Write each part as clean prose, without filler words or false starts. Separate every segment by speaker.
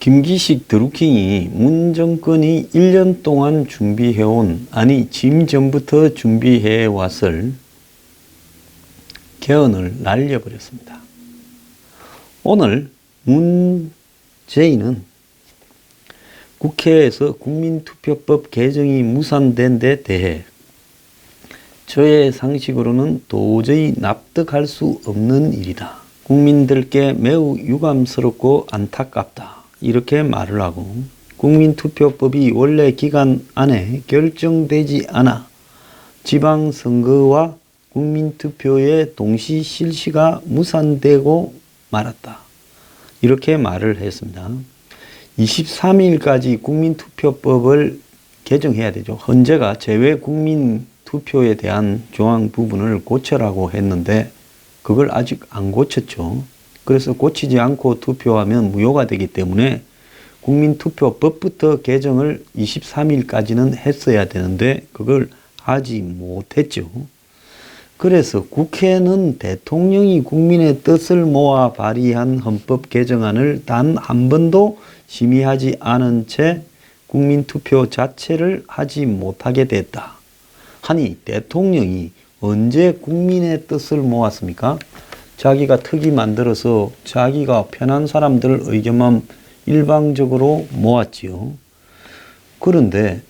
Speaker 1: 김기식 드루킹이 문 정권이 1년 동안 준비해온, 아니 짐 전부터 준비해왔을 개헌을 날려버렸습니다. 오늘 문재인은 국회에서 국민투표법 개정이 무산된 데 대해 저의 상식으로는 도저히 납득할 수 없는 일이다. 국민들께 매우 유감스럽고 안타깝다. 이렇게 말을 하고, 국민투표법이 원래 기간 안에 결정되지 않아 지방선거와 국민투표의 동시 실시가 무산되고 말았다. 이렇게 말을 했습니다. 23일까지 국민투표법을 개정해야 되죠. 헌재가 재외 국민투표에 대한 조항 부분을 고쳐라고 했는데 그걸 아직 안 고쳤죠. 그래서 고치지 않고 투표하면 무효가 되기 때문에 국민투표법부터 개정을 23일까지는 했어야 되는데 그걸 하지 못했죠. 그래서 국회는 대통령이 국민의 뜻을 모아 발의한 헌법 개정안을 단 한 번도 심의하지 않은 채 국민투표 자체를 하지 못하게 됐다. 하니 대통령이 언제 국민의 뜻을 모았습니까? 자기가 특위 만들어서 자기가 편한 사람들 의견만 일방적으로 모았지요. 그런데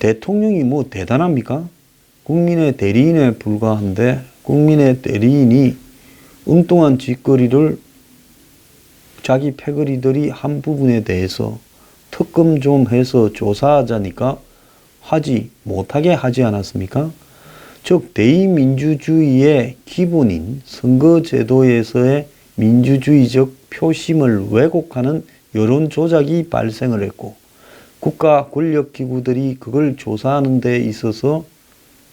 Speaker 1: 대통령이 뭐 대단합니까? 국민의 대리인에 불과한데 국민의 대리인이 엉뚱한 짓거리를 자기 패거리들이 한 부분에 대해서 특검 좀 해서 조사하자니까 하지 못하게 하지 않았습니까? 즉 대의민주주의의 기본인 선거제도에서의 민주주의적 표심을 왜곡하는 여론 조작이 발생을 했고 국가 권력기구들이 그걸 조사하는 데 있어서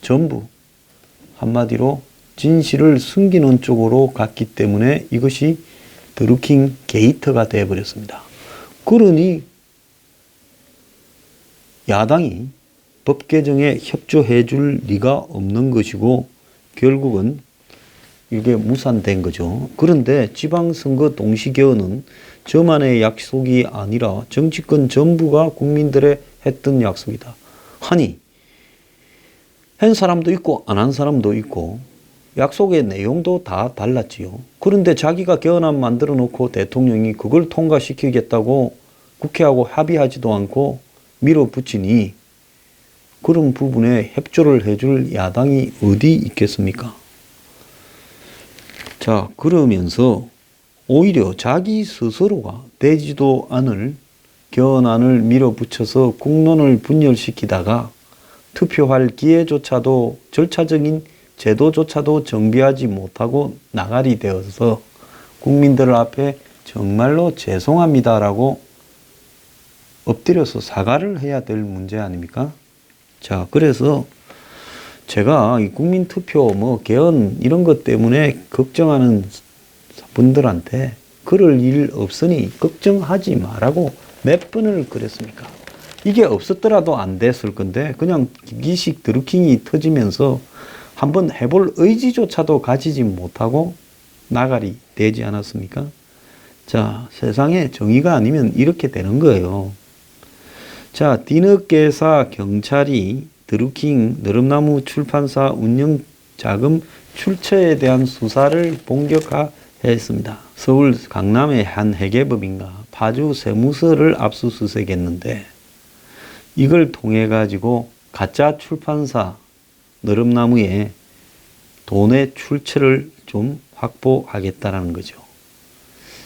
Speaker 1: 전부 한마디로 진실을 숨기는 쪽으로 갔기 때문에 이것이 드루킹 게이트가 되어버렸습니다. 그러니 야당이 법 개정에 협조해 줄 리가 없는 것이고 결국은 이게 무산된 거죠. 그런데 지방선거 동시개헌은 저만의 약속이 아니라 정치권 전부가 국민들의 했던 약속이다. 하니 한 사람도 있고 안 한 사람도 있고 약속의 내용도 다 달랐지요. 그런데 자기가 개헌안 만들어 놓고 대통령이 그걸 통과시키겠다고 국회하고 합의하지도 않고 밀어붙이니 그런 부분에 협조를 해줄 야당이 어디 있겠습니까? 자, 그러면서 오히려 자기 스스로가 되지도 않을 개헌안을 밀어붙여서 국론을 분열시키다가 투표할 기회조차도 절차적인 제도조차도 정비하지 못하고 나가리 되어서 국민들 앞에 정말로 죄송합니다라고 엎드려서 사과를 해야 될 문제 아닙니까? 자, 그래서 제가 이 국민투표 뭐 개헌 이런 것 때문에 걱정하는 분들한테 그럴 일 없으니 걱정하지 말라고 몇 번을 그랬습니까? 이게 없었더라도 안 됐을 건데 그냥 김기식 드루킹이 터지면서 한번 해볼 의지조차도 가지지 못하고 나가리 되지 않았습니까? 자, 세상에 정의가 아니면 이렇게 되는 거예요. 자, 뒤늦게사 경찰이 드루킹 느릅나무 출판사 운영 자금 출처에 대한 수사를 본격화했습니다. 서울 강남의 한 회계법인가 파주 세무서를 압수수색했는데 이걸 통해 가지고 가짜 출판사 느릅나무에 돈의 출처를 좀 확보하겠다라는 거죠.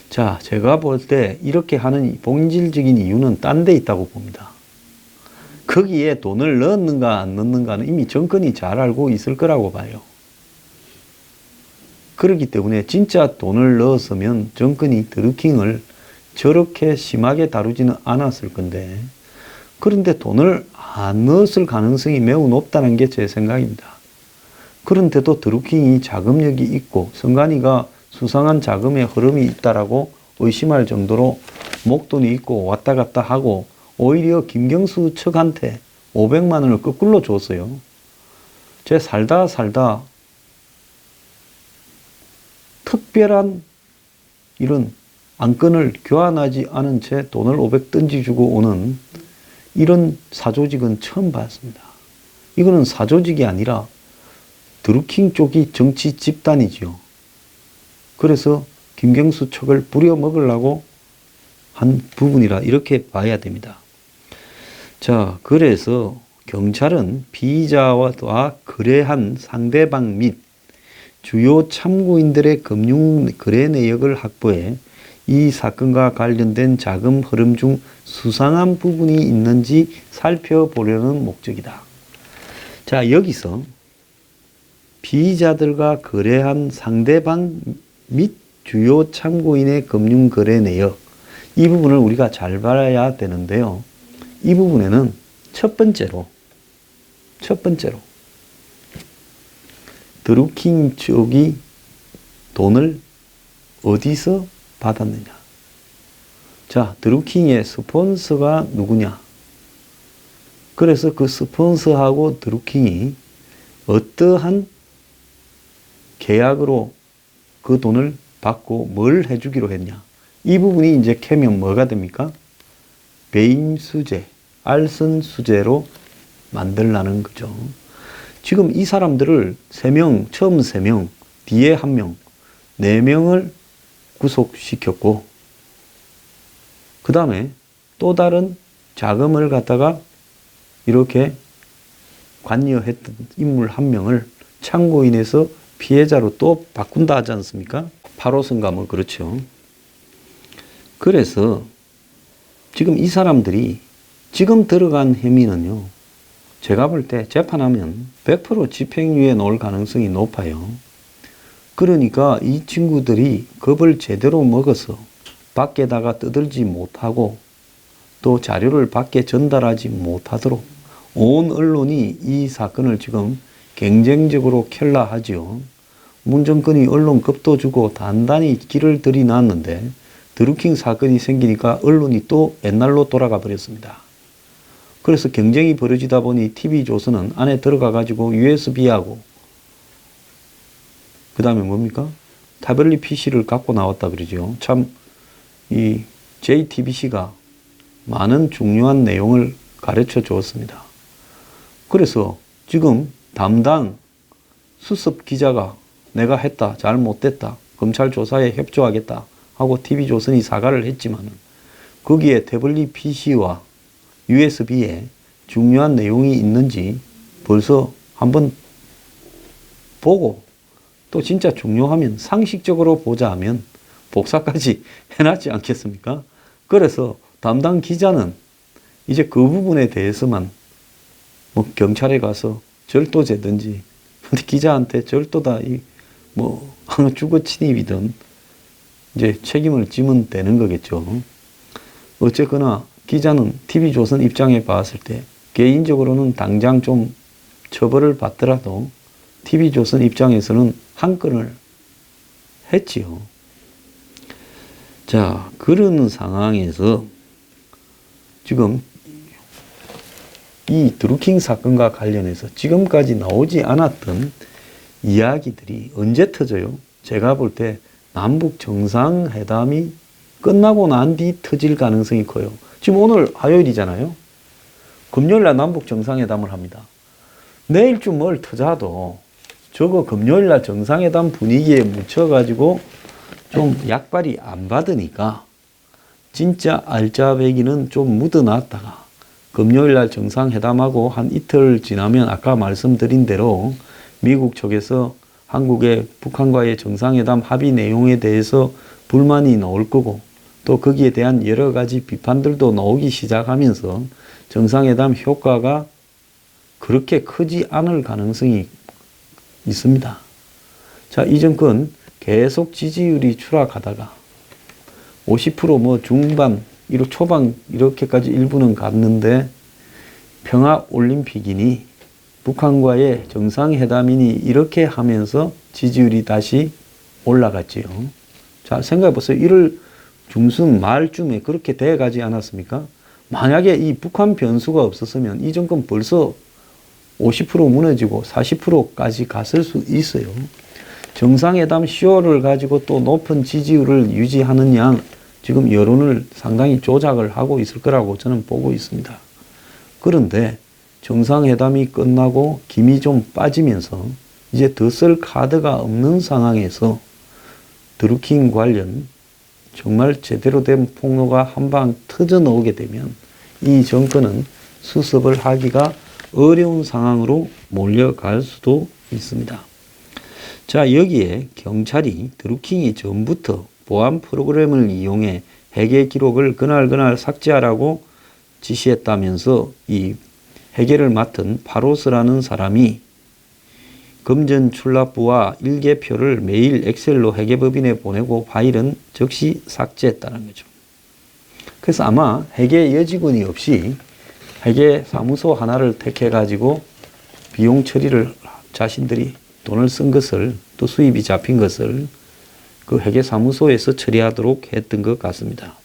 Speaker 1: 자, 제가 볼 때 이렇게 하는 본질적인 이유는 딴 데 있다고 봅니다. 거기에 돈을 넣었는가 안 넣었는가는 이미 정권이 잘 알고 있을 거라고 봐요. 그렇기 때문에 진짜 돈을 넣었으면 정권이 드루킹을 저렇게 심하게 다루지는 않았을 건데 그런데 돈을 안 넣었을 가능성이 매우 높다는 게 제 생각입니다. 그런데도 드루킹이 자금력이 있고 선관위가 수상한 자금의 흐름이 있다라고 의심할 정도로 목돈이 있고 왔다 갔다 하고 오히려 김경수 측한테 500만 원을 거꾸로 줬어요. 제 살다 특별한 이런 안건을 교환하지 않은 채 돈을 500 던지주고 오는 이런 사조직은 처음 봤습니다. 이거는 사조직이 아니라 드루킹 쪽이 정치 집단이지요. 그래서 김경수 척을 부려먹으려고 한 부분이라 이렇게 봐야 됩니다. 자, 그래서 경찰은 피의자와 거래한 상대방 및 주요 참고인들의 금융 거래 내역을 확보해 이 사건과 관련된 자금 흐름 중 수상한 부분이 있는지 살펴보려는 목적이다. 자, 여기서 피의자들과 거래한 상대방 및 주요 참고인의 금융 거래 내역, 이 부분을 우리가 잘 봐야 되는데요. 이 부분에는 첫 번째로 드루킹 쪽이 돈을 어디서 받았느냐. 자, 드루킹의 스폰서가 누구냐. 그래서 그 스폰서하고 드루킹이 어떠한 계약으로 그 돈을 받고 뭘 해주기로 했냐. 이 부분이 이제 캐면 뭐가 됩니까? 배임수재, 알선수재로 만들라는 거죠. 지금 이 사람들을 3명, 처음 3명, 뒤에 1명, 4명을 구속시켰고, 그 다음에 또 다른 자금을 갖다가 이렇게 관여했던 인물 1명을 참고인에서 피해자로 또 바꾼다 하지 않습니까? 8호선가 뭐 그렇죠. 그래서 지금 이 사람들이 지금 들어간 혐의는요, 제가 볼 때 재판하면 100% 집행유예 나올 가능성이 높아요. 그러니까 이 친구들이 겁을 제대로 먹어서 밖에다가 떠들지 못하고 또 자료를 밖에 전달하지 못하도록 온 언론이 이 사건을 지금 경쟁적으로 켤라 하죠. 문정권이 언론 겁도 주고 단단히 길을 들이놨는데 드루킹 사건이 생기니까 언론이 또 옛날로 돌아가 버렸습니다. 그래서 경쟁이 벌어지다 보니 TV조선은 안에 들어가 가지고 USB하고 그 다음에 뭡니까? 타블릿 PC를 갖고 나왔다 그러죠. 참 이 JTBC가 많은 중요한 내용을 가르쳐 주었습니다. 그래서 지금 담당 수습 기자가 내가 했다, 잘못됐다, 검찰 조사에 협조하겠다 하고 TV조선이 사과를 했지만 거기에 태블릿 PC와 USB에 중요한 내용이 있는지 벌써 한번 보고 또 진짜 중요하면 상식적으로 보자 하면 복사까지 해놨지 않겠습니까? 그래서 담당 기자는 이제 그 부분에 대해서만 뭐 경찰에 가서 절도죄든지 기자한테 절도다 뭐 주거 침입이든 이제 책임을 지면 되는 거겠죠. 어쨌거나 기자는 TV조선 입장에 봤을 때 개인적으로는 당장 좀 처벌을 받더라도 TV조선 입장에서는 한 건을 했지요. 자, 그런 상황에서 지금 이 드루킹 사건과 관련해서 지금까지 나오지 않았던 이야기들이 언제 터져요? 제가 볼 때 남북 정상회담이 끝나고 난 뒤 터질 가능성이 커요. 지금 오늘 화요일이잖아요. 금요일날 남북 정상회담을 합니다. 내일쯤 뭘 터져도 저거 금요일날 정상회담 분위기에 묻혀가지고 좀 약발이 안 받으니까 진짜 알짜배기는 좀 묻어놨다가 금요일날 정상회담하고 한 이틀 지나면 아까 말씀드린 대로 미국 쪽에서 한국의 북한과의 정상회담 합의 내용에 대해서 불만이 나올 거고 또 거기에 대한 여러 가지 비판들도 나오기 시작하면서 정상회담 효과가 그렇게 크지 않을 가능성이 있습니다. 자, 이 정권 계속 지지율이 추락하다가 50% 중반, 초반 이렇게까지 일부는 갔는데 평화올림픽이니 북한과의 정상회담이니 이렇게 하면서 지지율이 다시 올라갔지요. 자, 생각해 보세요. 1월 중순 말쯤에 그렇게 돼가지 않았습니까? 만약에 이 북한 변수가 없었으면 이 정권 벌써 50% 무너지고 40%까지 갔을 수 있어요. 정상회담 10월을 가지고 또 높은 지지율을 유지하느냐 지금 여론을 상당히 조작을 하고 있을 거라고 저는 보고 있습니다. 그런데 정상회담이 끝나고 김이 좀 빠지면서 이제 더 쓸 카드가 없는 상황에서 드루킹 관련 정말 제대로 된 폭로가 한 방 터져 나오게 되면 이 정권은 수습을 하기가 어려운 상황으로 몰려갈 수도 있습니다. 자, 여기에 경찰이 드루킹이 전부터 보안 프로그램을 이용해 회계 기록을 그날 삭제하라고 지시했다면서 이 회계를 맡은 파로스라는 사람이 금전 출납부와 일개표를 매일 엑셀로 회계법인에 보내고 파일은 즉시 삭제했다는 거죠. 그래서 아마 회계 여직원이 없이 회계 사무소 하나를 택해 가지고 비용 처리를 자신들이 돈을 쓴 것을 또 수입이 잡힌 것을 그 회계 사무소에서 처리하도록 했던 것 같습니다.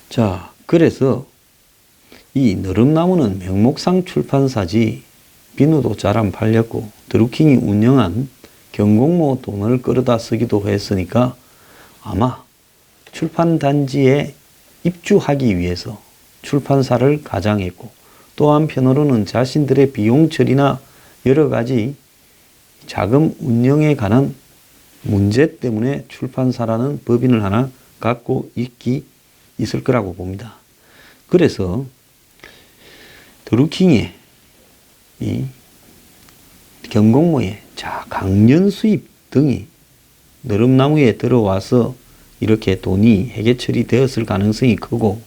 Speaker 1: 자, 그래서 이 느릅나무는 명목상 출판사지 비누도 잘 안 팔렸고 드루킹이 운영한 경공모 돈을 끌어다 쓰기도 했으니까 아마 출판단지에 입주하기 위해서 출판사를 가장했고 또 한편으로는 자신들의 비용 처리나 여러 가지 자금 운영에 관한 문제 때문에 출판사라는 법인을 하나 갖고 있을 거라고 봅니다. 그래서 드루킹의 이 경공모의 강연 수입 등이 느릅나무에 들어와서 이렇게 돈이 회계 처리되었을 가능성이 크고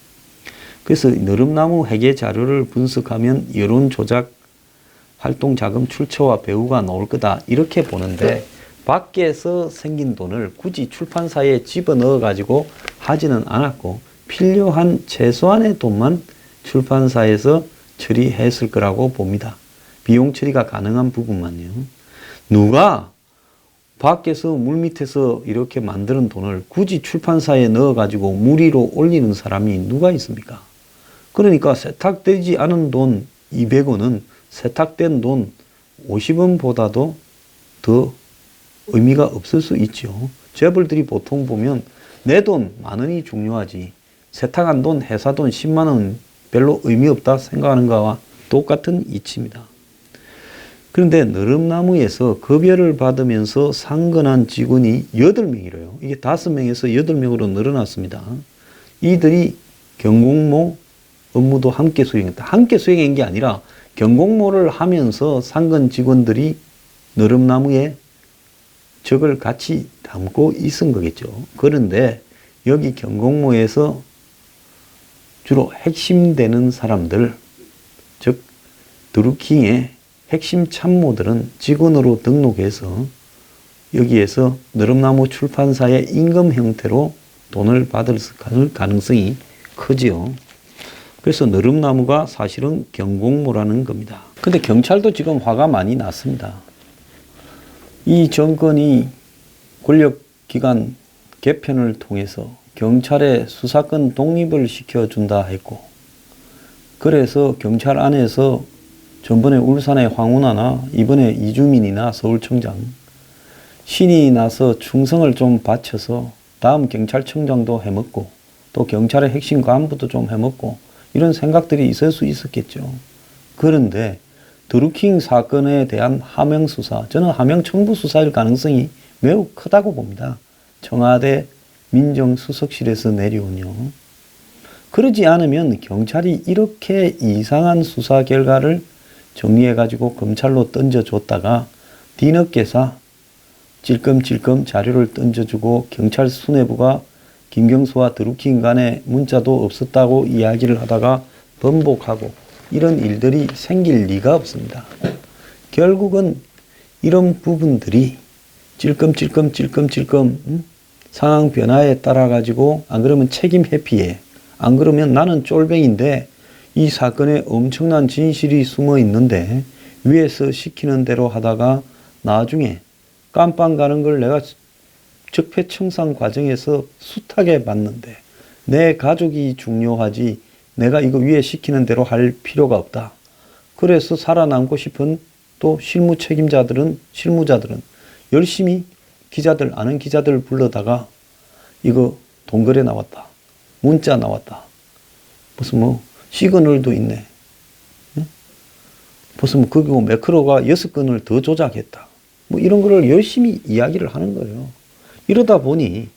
Speaker 1: 그래서 느릅나무 회계 자료를 분석하면 여론 조작 활동 자금 출처와 배후가 나올 거다 이렇게 보는데 밖에서 생긴 돈을 굳이 출판사에 집어넣어 가지고 하지는 않았고 필요한 최소한의 돈만 출판사에서 처리했을 거라고 봅니다. 비용 처리가 가능한 부분만요. 누가 밖에서 물밑에서 이렇게 만드는 돈을 굳이 출판사에 넣어가지고 무리로 올리는 사람이 누가 있습니까? 그러니까 세탁되지 않은 돈 200원은 세탁된 돈 50원보다도 더 의미가 없을 수 있죠. 재벌들이 보통 보면 내 돈 10,000원이 중요하지 세탁한 돈 회사 돈 10만 원 별로 의미 없다 생각하는 거와 똑같은 이치입니다. 그런데 느릅나무에서 급여를 받으면서 상근한 직원이 8명이래요. 이게 5명에서 8명으로 늘어났습니다. 이들이 경공모 업무도 함께 수행했다. 함께 수행한 게 아니라 경공모를 하면서 상근 직원들이 느릅나무에 적을 같이 담고 있은 거겠죠. 그런데 여기 경공모에서 주로 핵심되는 사람들, 즉 드루킹의 핵심 참모들은 직원으로 등록해서 여기에서 느릅나무 출판사의 임금 형태로 돈을 받을 가능성이 크지요. 그래서 느릅나무가 사실은 경공모라는 겁니다. 근데 경찰도 지금 화가 많이 났습니다. 이 정권이 권력기관 개편을 통해서 경찰의 수사권 독립을 시켜준다 했고 그래서 경찰 안에서 전번에 울산의 황운하나 이번에 이주민이나 서울청장 신이 나서 충성을 좀 바쳐서 다음 경찰청장도 해먹고 또 경찰의 핵심 간부도 좀 해먹고 이런 생각들이 있을 수 있었겠죠. 그런데 드루킹 사건에 대한 하명 수사, 저는 하명 청부 수사일 가능성이 매우 크다고 봅니다. 청와대 민정수석실에서 내려오뇨. 그러지 않으면 경찰이 이렇게 이상한 수사 결과를 정리해가지고 검찰로 던져줬다가 뒤늦게서 찔끔찔끔 자료를 던져주고 경찰 수뇌부가 김경수와 드루킹 간에 문자도 없었다고 이야기를 하다가 번복하고 이런 일들이 생길 리가 없습니다. 결국은 이런 부분들이 찔끔찔끔 상황 변화에 따라 가지고 안 그러면 책임 회피해 안 그러면 나는 쫄병인데 이 사건에 엄청난 진실이 숨어 있는데 위에서 시키는 대로 하다가 나중에 깜빵 가는 걸 내가 적폐청산 과정에서 숱하게 봤는데 내 가족이 중요하지 내가 이거 위에 시키는 대로 할 필요가 없다. 그래서 살아남고 싶은 또 실무자들은 열심히 아는 기자들 불러다가 이거 동거래 나왔다. 문자 나왔다. 무슨 뭐 시그널도 있네. 응? 무슨 거기 뭐 매크로가 6건을 더 조작했다. 뭐 이런 거를 열심히 이야기를 하는 거예요. 이러다 보니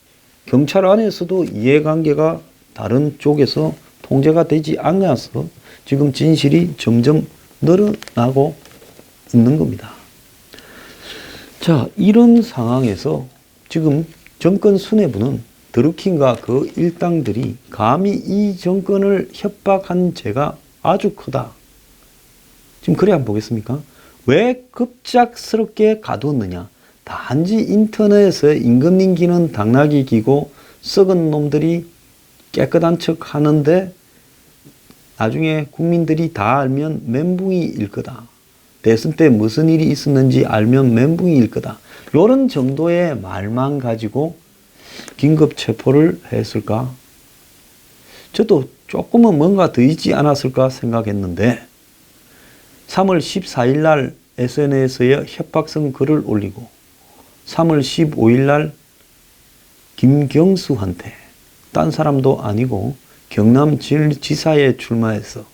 Speaker 1: 경찰 안에서도 이해관계가 다른 쪽에서 통제가 되지 않아서 지금 진실이 점점 늘어나고 있는 겁니다. 자, 이런 상황에서 지금 정권 수뇌부는 드루킹과 그 일당들이 감히 이 정권을 협박한 죄가 아주 크다. 지금 그래 한번 보겠습니까? 왜 급작스럽게 가두었느냐? 단지 인터넷에 임금 기는 당나귀 기고 썩은 놈들이 깨끗한 척 하는데 나중에 국민들이 다 알면 멘붕이일 거다. 대선 때 무슨 일이 있었는지 알면 멘붕이일 거다. 이런 정도의 말만 가지고 긴급 체포를 했을까? 저도 조금은 뭔가 더 있지 않았을까 생각했는데 3월 14일 날 SNS에 협박성 글을 올리고 3월 15일 날 김경수한테 딴 사람도 아니고 경남지사에 출마해서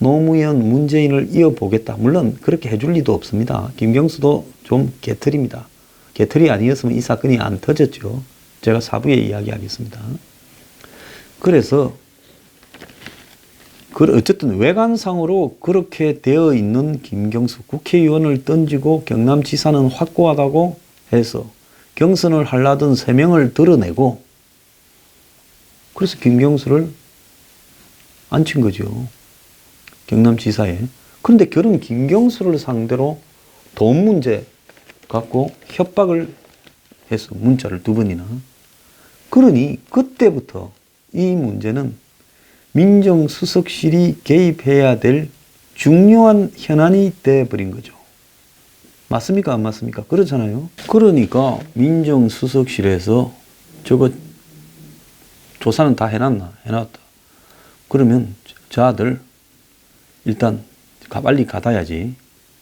Speaker 1: 노무현 문재인을 이어보겠다. 물론 그렇게 해줄 리도 없습니다. 김경수도 좀 개털입니다. 개털이 아니었으면 이 사건이 안 터졌죠. 제가 사부에 이야기하겠습니다. 그래서 어쨌든 외관상으로 그렇게 되어 있는 김경수 국회의원을 던지고 경남지사는 확고하다고 해서 경선을 하려던 3명을 드러내고 그래서 김경수를 앉힌 거죠. 경남지사에. 그런데 그런 김경수를 상대로 돈 문제 갖고 협박을 해서 문자를 2번이나. 그러니 그때부터 이 문제는 민정수석실이 개입해야 될 중요한 현안이 돼버린 거죠. 맞습니까? 안 맞습니까? 그렇잖아요. 그러니까 민정수석실에서 저거 조사는 다 해놨나? 해놨다. 그러면 저들 일단 빨리 가다야지.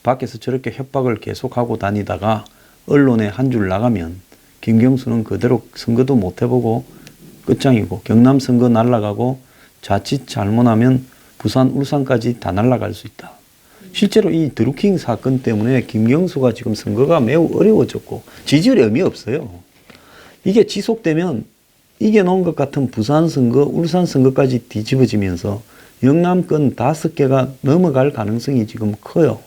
Speaker 1: 밖에서 저렇게 협박을 계속하고 다니다가 언론에 한 줄 나가면 김경수는 그대로 선거도 못 해보고 끝장이고 경남 선거 날아가고 자칫 잘못하면 부산, 울산까지 다 날아갈 수 있다. 실제로 이 드루킹 사건 때문에 김경수가 지금 선거가 매우 어려워졌고 지지율이 의미 없어요. 이게 지속되면 이겨놓은 것 같은 부산 선거, 울산 선거까지 뒤집어지면서 영남권 5개가 넘어갈 가능성이 지금 커요.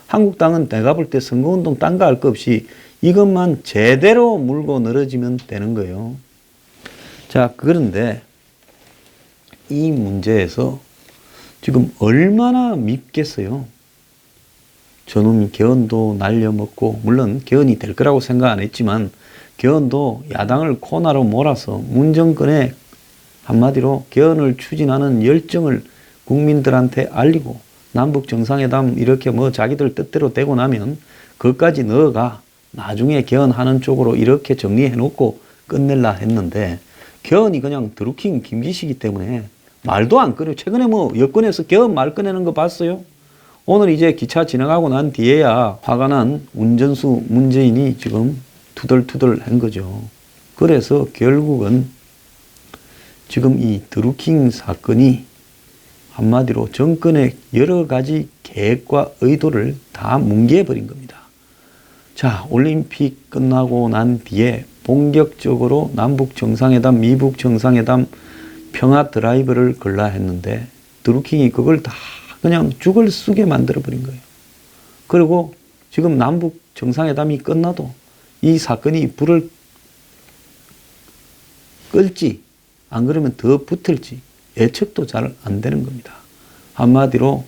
Speaker 1: 한국당은 내가 볼 때 선거운동 딴 거 할 거 없이 이것만 제대로 물고 늘어지면 되는 거예요. 자, 그런데 이 문제에서 지금 얼마나 밉겠어요. 저놈이 개헌도 날려먹고 물론 개헌이 될 거라고 생각 안 했지만 개헌도 야당을 코너로 몰아서 문정권에 한마디로 개헌을 추진하는 열정을 국민들한테 알리고 남북 정상회담 이렇게 뭐 자기들 뜻대로 되고 나면 그것까지 넣어가 나중에 개헌하는 쪽으로 이렇게 정리해 놓고 끝낼라 했는데 개헌이 그냥 드루킹 김기시기 때문에 말도 안 꺼내요. 최근에 뭐 여권에서 개헌 말 꺼내는 거 봤어요? 오늘 이제 기차 지나가고 난 뒤에야 화가 난 운전수 문재인이 지금 투덜투덜 한 거죠. 그래서 결국은 지금 이 드루킹 사건이 한마디로 정권의 여러 가지 계획과 의도를 다 뭉개버린 겁니다. 자, 올림픽 끝나고 난 뒤에 본격적으로 남북 정상회담, 미북 정상회담 평화 드라이브를 걸라 했는데 드루킹이 그걸 다 그냥 죽을 쓰게 만들어버린 거예요. 그리고 지금 남북 정상회담이 끝나도 이 사건이 불을 끌지 안 그러면 더 붙을지 예측도 잘 안 되는 겁니다. 한마디로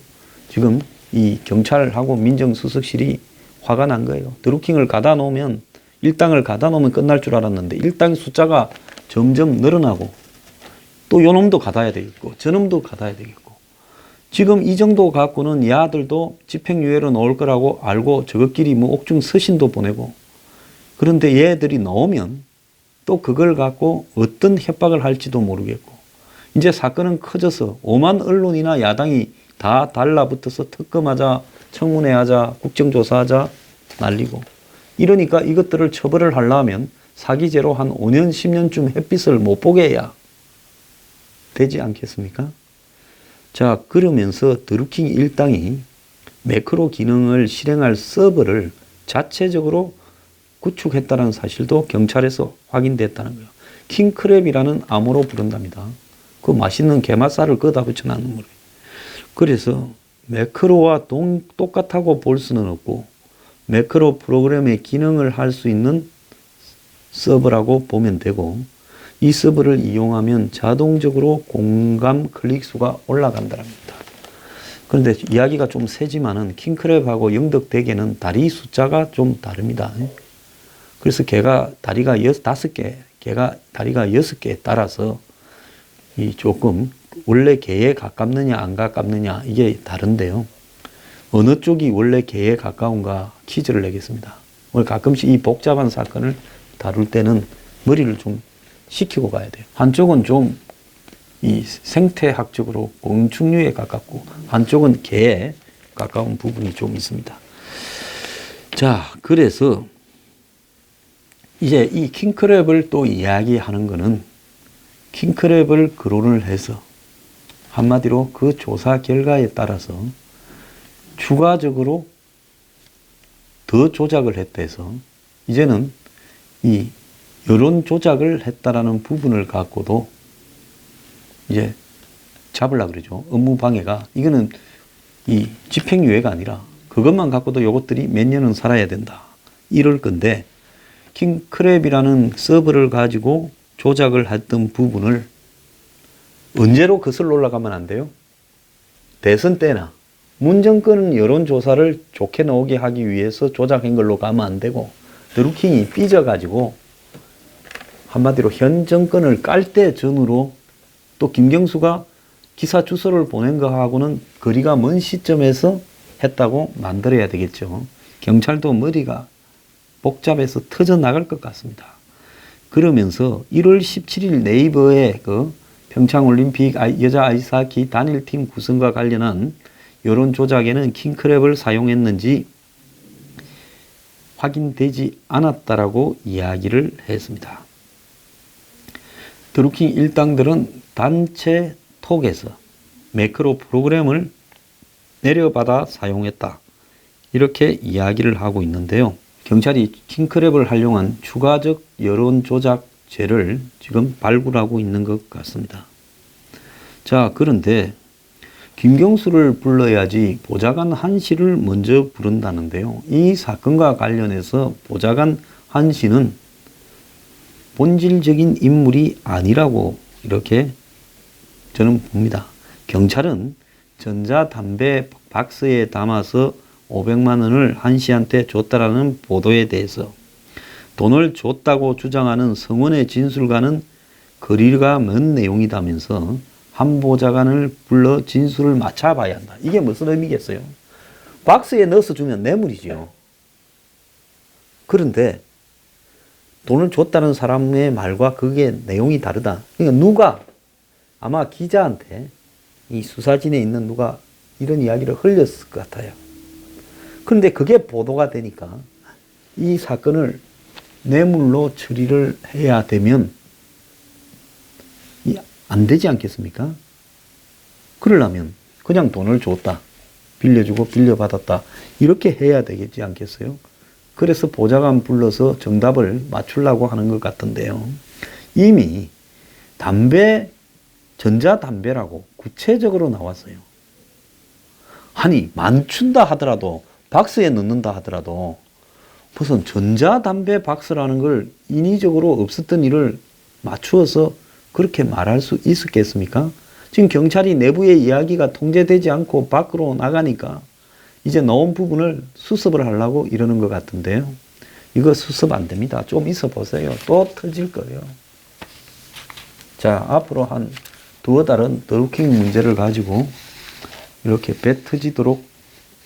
Speaker 1: 지금 이 경찰하고 민정수석실이 화가 난 거예요. 드루킹을 가다 놓으면 일당을 가다 놓으면 끝날 줄 알았는데 일당 숫자가 점점 늘어나고 또 요놈도 가다야 되겠고 저놈도 가다야 되겠고 지금 이 정도 갖고는 야들도 집행유예로 나올 거라고 알고 저것끼리 뭐 옥중 서신도 보내고 그런데 얘들이 나오면 또 그걸 갖고 어떤 협박을 할지도 모르겠고 이제 사건은 커져서 오만 언론이나 야당이 다 달라붙어서 특검하자, 청문회하자, 국정조사하자 난리고 이러니까 이것들을 처벌을 하려면 사기죄로 한 5년, 10년쯤 햇빛을 못 보게 해야 되지 않겠습니까? 자, 그러면서 드루킹 일당이 매크로 기능을 실행할 서버를 자체적으로 구축했다는 사실도 경찰에서 확인됐다는 거예요. 킹크랩이라는 암호로 부른답니다. 그 맛있는 게맛살을 거다 붙여놨는 거예요. 그래서 매크로와 똑같다고 볼 수는 없고 매크로 프로그램의 기능을 할 수 있는 서버라고 보면 되고 이 서버를 이용하면 자동적으로 공감 클릭 수가 올라간답니다. 그런데 이야기가 좀 세지만은 킹크랩하고 영덕대게는 다리 숫자가 좀 다릅니다. 그래서 개가 다리가 5개, 개가 다리가 6개에 따라서 이 조금 원래 개에 가깝느냐 안 가깝느냐 이게 다른데요. 어느 쪽이 원래 개에 가까운가 퀴즈를 내겠습니다. 오늘 가끔씩 이 복잡한 사건을 다룰 때는 머리를 좀 식히고 가야 돼요. 한쪽은 좀 이 생태학적으로 곤충류에 가깝고 한쪽은 개에 가까운 부분이 좀 있습니다. 자, 그래서 이제 이 킹크랩을 또 이야기하는 거는 킹크랩을 거론을 해서 한마디로 그 조사 결과에 따라서 추가적으로 더 조작을 했다 해서 이제는 이 여론 조작을 했다라는 부분을 갖고도 이제 잡으려고 그러죠. 업무 방해가. 이거는 이 집행유예가 아니라 그것만 갖고도 요것들이 몇 년은 살아야 된다. 이럴 건데 킹크랩이라는 서버를 가지고 조작을 했던 부분을 언제로 거슬러 올라가면 안 돼요? 대선 때나 문정권은 여론조사를 좋게 나오게 하기 위해서 조작한 걸로 가면 안 되고 드루킹이 삐져가지고 한마디로 현 정권을 깔 때 전후로 또 김경수가 기사 주소를 보낸 거하고는 거리가 먼 시점에서 했다고 만들어야 되겠죠. 경찰도 머리가 복잡해서 터져 나갈 것 같습니다. 그러면서 1월 17일 네이버의 그 평창올림픽 여자 아이스하키 단일팀 구성과 관련한 여론 조작에는 킹크랩을 사용했는지 확인되지 않았다라고 이야기를 했습니다. 드루킹 일당들은 단체 톡에서 매크로 프로그램을 내려받아 사용했다. 이렇게 이야기를 하고 있는데요. 경찰이 킹크랩을 활용한 추가적 여론 조작죄를 지금 발굴하고 있는 것 같습니다. 자, 그런데 김경수를 불러야지 보좌관 한씨를 먼저 부른다는데요. 이 사건과 관련해서 보좌관 한씨는 본질적인 인물이 아니라고 이렇게 저는 봅니다. 경찰은 전자담배 박스에 담아서 500만 원을 한씨한테 줬다라는 보도에 대해서 돈을 줬다고 주장하는 성원의 진술과는 거리가 먼 내용이다면서 한 보좌관을 불러 진술을 맞춰봐야 한다. 이게 무슨 의미겠어요? 박스에 넣어서 주면 뇌물이죠. 그런데 돈을 줬다는 사람의 말과 그게 내용이 다르다. 그러니까 누가 아마 기자한테 이 수사진에 있는 누가 이런 이야기를 흘렸을 것 같아요. 그런데 그게 보도가 되니까 이 사건을 뇌물로 처리를 해야 되면 안 되지 않겠습니까? 그러려면 그냥 돈을 줬다. 빌려주고 빌려받았다. 이렇게 해야 되겠지 않겠어요? 그래서 보좌관 불러서 정답을 맞추려고 하는 것 같은데요. 이미 전자담배라고 구체적으로 나왔어요. 아니, 맞춘다 하더라도, 박스에 넣는다 하더라도, 무슨 전자담배 박스라는 걸 인위적으로 없었던 일을 맞추어서 그렇게 말할 수 있었겠습니까? 지금 경찰이 내부의 이야기가 통제되지 않고 밖으로 나가니까 이제 나온 부분을 수습을 하려고 이러는 것 같은데요. 이거 수습 안 됩니다. 좀 있어 보세요. 또 터질 거예요. 자, 앞으로 한 두어 달은 드루킹 문제를 가지고 이렇게 배 터지도록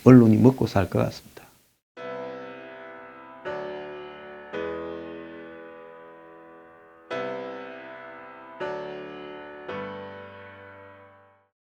Speaker 1: 언론이 먹고 살 것 같습니다.